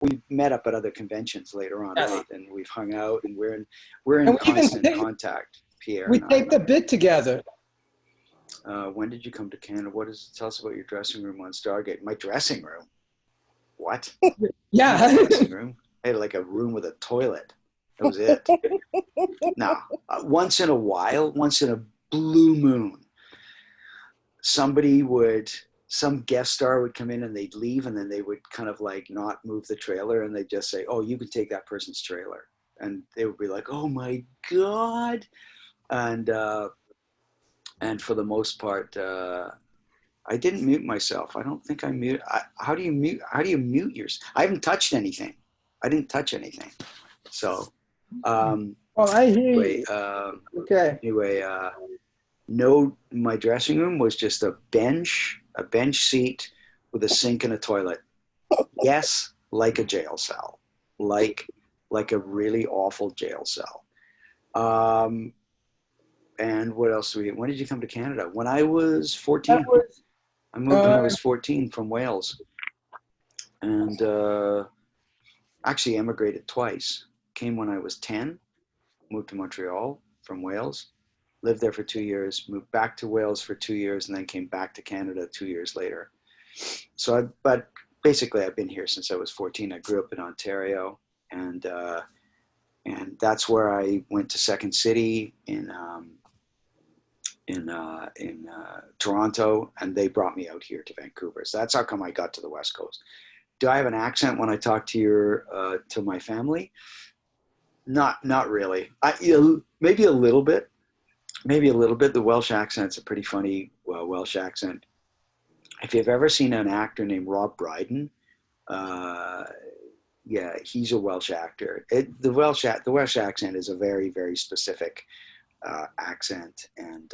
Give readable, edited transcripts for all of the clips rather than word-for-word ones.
we met up at other conventions later on, Yes. right? And we've hung out, and we're in And we even constant contact, Pierre we and I. taped a bit together. When did you come to Canada? Tell us about your dressing room on Stargate? My dressing room? What? Yeah. Dressing room? I had like a room with a toilet. That was it. No, once in a while, once in a blue moon, some guest star would come in and they'd leave, and then they would kind of like not move the trailer, and they'd just say, "Oh, you can take that person's trailer," and they would be like, "Oh my god," and and for the most part, I didn't mute myself. I don't think I mute. How do you mute? How do you mute yours? I haven't touched anything. I didn't touch anything. So, Well, I hear anyway, you. Okay. anyway, no, my dressing room was just a bench seat with a sink and a toilet. Yes, like a jail cell, like a really awful jail cell. Um, and what else do we? When did you come to Canada? When I was That 14. was I moved when I was 14 from Wales, and actually emigrated twice. Came when I was 10, moved to Montreal from Wales, lived there for 2 years, moved back to Wales for 2 years, and then came back to Canada 2 years later. But basically, I've been here since I was 14. I grew up in Ontario, and that's where I went to Second City in Toronto, and they brought me out here to Vancouver. So that's how come I got to the West Coast. Do I have an accent when I talk to my family? Not really. Maybe a little bit. Maybe a little bit. The Welsh accent's a pretty funny Welsh accent. If you've ever seen an actor named Rob Brydon, uh, yeah, he's a Welsh actor. The Welsh accent is a very very specific accent, and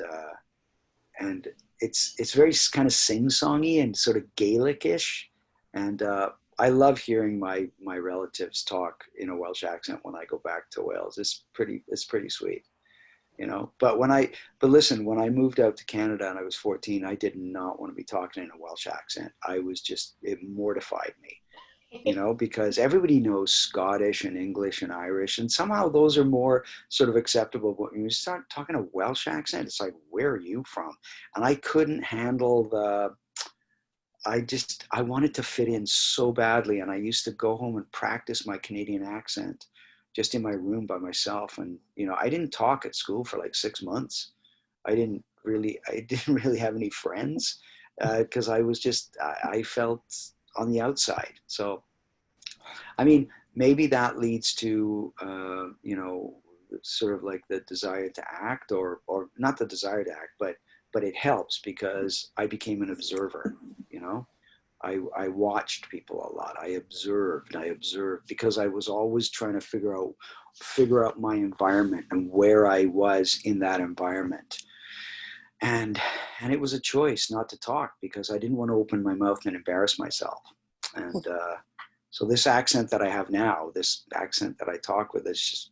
it's very kind of sing-songy and sort of Gaelic-ish, and I love hearing my relatives talk in a Welsh accent when I go back to Wales. It's pretty sweet, you know. But listen, when I moved out to Canada and I was 14, I did not want to be talking in a Welsh accent. It mortified me, you know, because everybody knows Scottish and English and Irish, and somehow those are more sort of acceptable. But when you start talking a Welsh accent, it's like, where are you from? And I couldn't handle I wanted to fit in so badly. And I used to go home and practice my Canadian accent just in my room by myself. And, you know, I didn't talk at school for like 6 months. I didn't really have any friends because I felt on the outside. So, I mean, maybe that leads to, sort of like the desire to act, or not the desire to act, but it helps because I became an observer, you know. I watched people a lot. I observed because I was always trying to figure out my environment and where I was in that environment. And it was a choice not to talk because I didn't want to open my mouth and embarrass myself. And so this accent that I have now, this accent that I talk with, is just.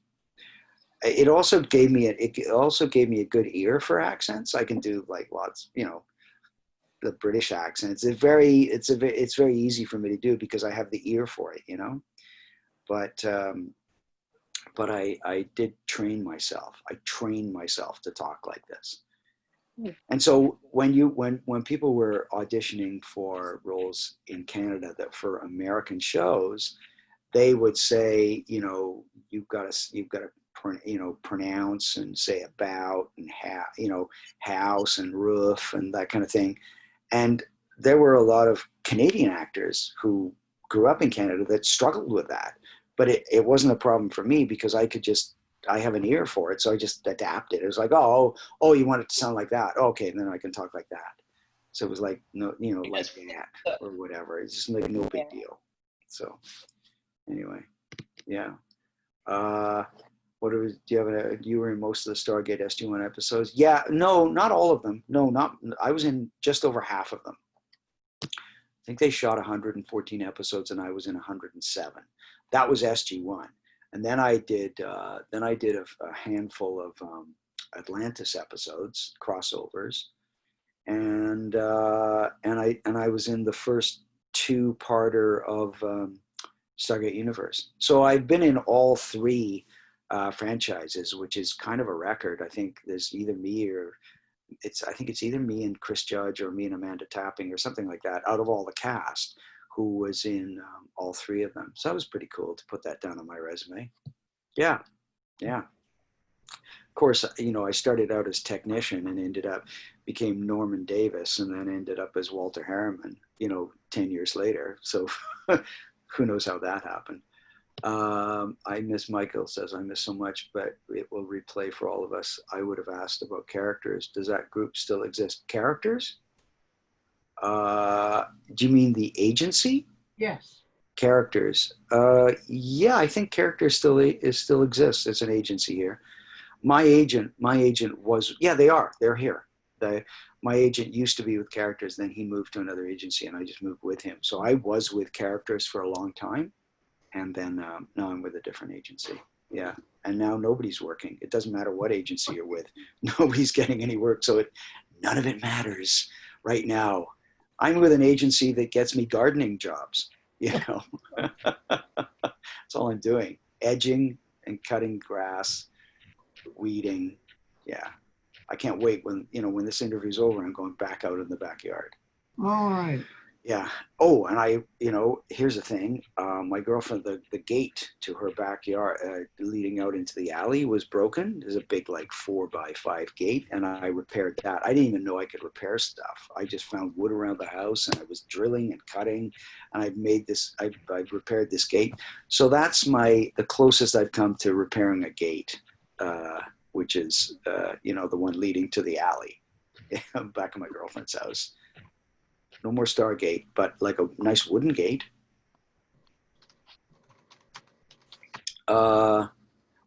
It also gave me a good ear for accents. I can do like lots, you know, the British accents. It's very easy for me to do because I have the ear for it, you know. But I did train myself. I trained myself to talk like this. And so when people were auditioning for roles in Canada that for American shows, they would say, you know, you've got to pronounce and say about and house and roof and that kind of thing. And there were a lot of Canadian actors who grew up in Canada that struggled with that. But it wasn't a problem for me because I have an ear for it. So I just adapted. It was like, oh, you want it to sound like that. Okay. And then I can talk like that. So it was like, no, you know, like that or whatever. It's just like no big deal. So anyway, yeah. Do you you were in most of the Stargate SG-1 episodes? Yeah, no, not all of them. No, not, I was in just over half of them. I think they shot 114 episodes and I was in 107. That was SG-1. And then I did a handful of Atlantis episodes, crossovers. And I was in the first two-parter of Stargate Universe. So I've been in all three franchises, which is kind of a record. I think there's either me or I think it's either me and Chris Judge or me and Amanda Tapping or something like that out of all the cast who was in all three of them. So that was pretty cool to put that down on my resume. Yeah. Of course, I started out as technician and became Norman Davis and then ended up as Walter Harriman, 10 years later. So who knows how that happened. I miss Michael says, I miss so much, but it will replay for all of us. I would have asked about characters. Does that group still exist? Characters? Do you mean the agency? Yes. Characters. Yeah, I think characters still exists as an agency here. My agent was, yeah, they're here. My agent used to be with characters, then he moved to another agency and I just moved with him. So I was with characters for a long time. And then now I'm with a different agency. Yeah. And now nobody's working. It doesn't matter what agency you're with. Nobody's getting any work. So none of it matters right now. I'm with an agency that gets me gardening jobs. That's all I'm doing. Edging and cutting grass, weeding. Yeah. I can't wait when this interview's over, I'm going back out in the backyard. All right. Yeah. Oh, and here's the thing. My girlfriend, the gate to her backyard leading out into the alley was broken. There's a big 4x5 gate, and I repaired that. I didn't even know I could repair stuff. I just found wood around the house, and I was drilling and cutting, and I repaired this gate. So that's the closest I've come to repairing a gate, which is the one leading to the alley back of my girlfriend's house. No more Stargate, but like a nice wooden gate.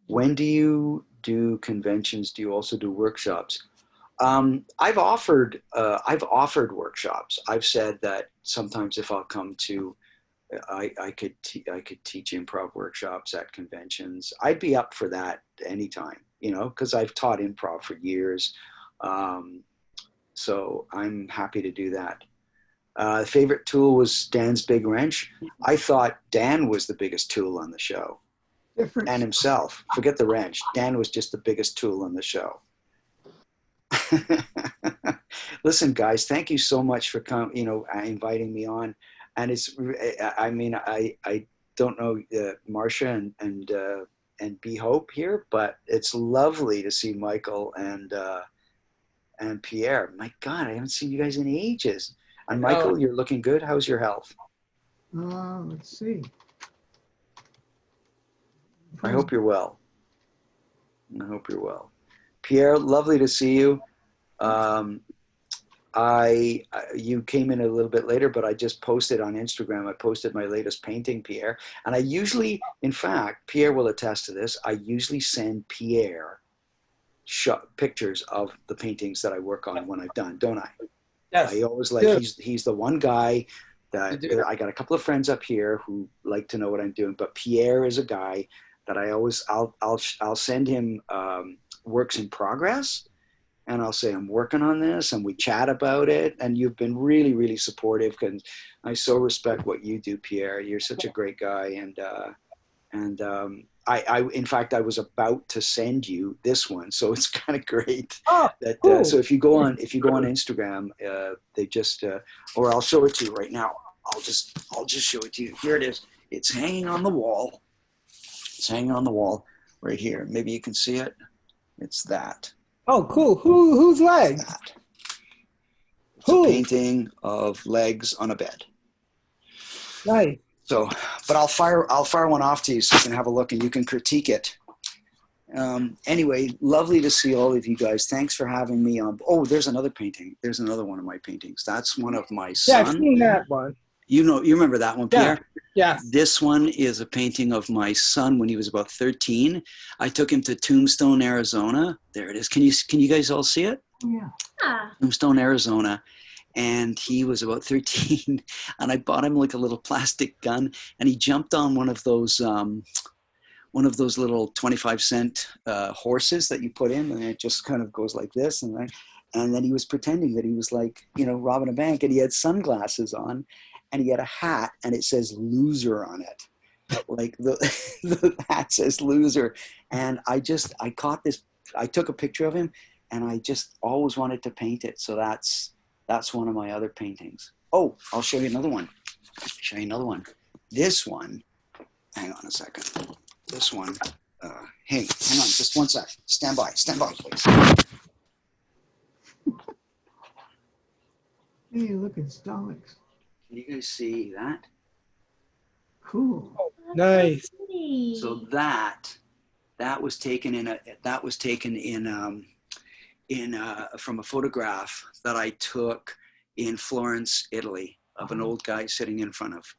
When do you do conventions? Do you also do workshops? I've offered workshops. I've said that sometimes if I'll come to, I could teach improv workshops at conventions. I'd be up for that anytime, because I've taught improv for years. So I'm happy to do that. Favorite tool was Dan's big wrench. I thought Dan was the biggest tool on the show. Different. Dan himself. Forget the wrench. Dan was just the biggest tool on the show. Listen, guys, thank you so much for inviting me on. And I don't know Marcia and B Hope here, but it's lovely to see Michael and Pierre. My God, I haven't seen you guys in ages. And Michael, you're looking good. How's your health? Let's see. I hope you're well. Pierre, lovely to see you. You came in a little bit later, but I just posted on Instagram. I posted my latest painting, Pierre. And I usually, in fact, Pierre will attest to this. I usually send Pierre pictures of the paintings that I work on when I've done, don't I? Yes. I always he's the one guy that I got a couple of friends up here who like to know what I'm doing, but Pierre is a guy that I'll send him works in progress, and I'll say I'm working on this, and we chat about it. And you've been really, really supportive, because I so respect what you do, Pierre. You're such a great guy, and in fact, I was about to send you this one, so it's kind of great. Cool. So if you go on Instagram, they just, or I'll show it to you right now. I'll just show it to you. Here it is. It's hanging on the wall. It's hanging on the wall right here. Maybe you can see it. It's that. Oh, cool. Whose legs? It's a painting of legs on a bed. Nice. So, but I'll fire one off to you so you can have a look and you can critique it. Anyway, lovely to see all of you guys. Thanks for having me on. Oh, there's another painting. There's another one of my paintings. That's one of my son. Yeah, I've seen that one. You remember that one, Pierre? Yeah. This one is a painting of my son when he was about 13. I took him to Tombstone, Arizona. There it is. Can you guys all see it? Yeah. Tombstone, Arizona. And he was about 13, and I bought him like a little plastic gun, and he jumped on one of those little 25-cent horses that you put in, and it just kind of goes like this, and then he was pretending that he was robbing a bank, and he had sunglasses on, and he had a hat, and it says "loser" on it. like the hat says loser. And I caught this, I took a picture of him and I just always wanted to paint it. So that's one of my other paintings. Oh, I'll show you another one. This one, hang on a second. This one, hey, hang on, just one sec. Stand by, please. Hey, look, it's Daleks. Can you guys see that? Cool. Nice. So that was taken from a photograph that I took in Florence, Italy, of an old guy sitting in front of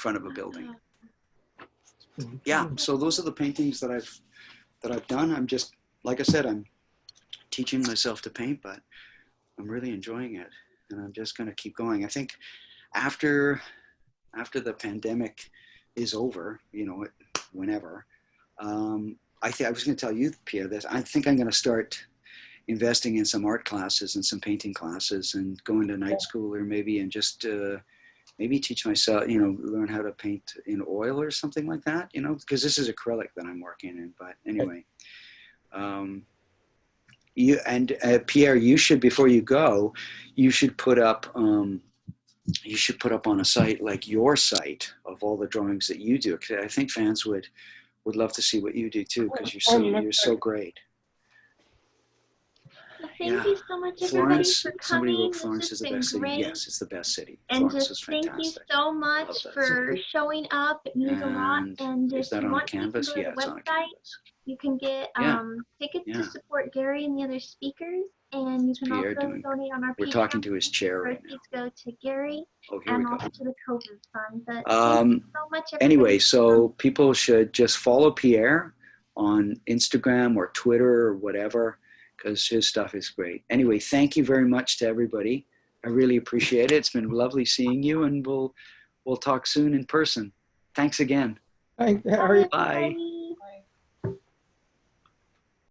a building. Yeah, so those are the paintings that I've done. I'm just, like I said, I'm teaching myself to paint, but I'm really enjoying it, and I'm just going to keep going. I think after the pandemic is over, whenever, I was going to tell you, Pierre, this. I think I'm going to start investing in some art classes and some painting classes, and going to night school, or maybe, and just maybe teach myself, learn how to paint in oil or something like that, because this is acrylic that I'm working in. But anyway, Pierre, you should, before you go, you should put up on a site like your site of all the drawings that you do. 'Cause I think fans would love to see what you do too, because you're so great. Well, thank you so much, everybody, for coming. Somebody wrote This Florence has is the been best city. great. Yes, it's the best city. And Florence just is thank you fantastic. so much Love that for showing up. It means a lot. And is if that you on a want to, you can canvas? go to Yeah, the it's on a website. canvas. You can get tickets Yeah. to support Gary and the other speakers. And you can Pierre also doing? donate on our We're Patreon. talking to his chair right now. Proceeds go to Gary Oh, here we and go. also to the COVID fund. But thank you so much, everybody. Anyway, so people should just follow Pierre on Instagram or Twitter or whatever, because his stuff is great. Anyway, thank you very much to everybody. I really appreciate it. It's been lovely seeing you, and we'll talk soon in person. Thanks again. Thanks, Harry. Bye.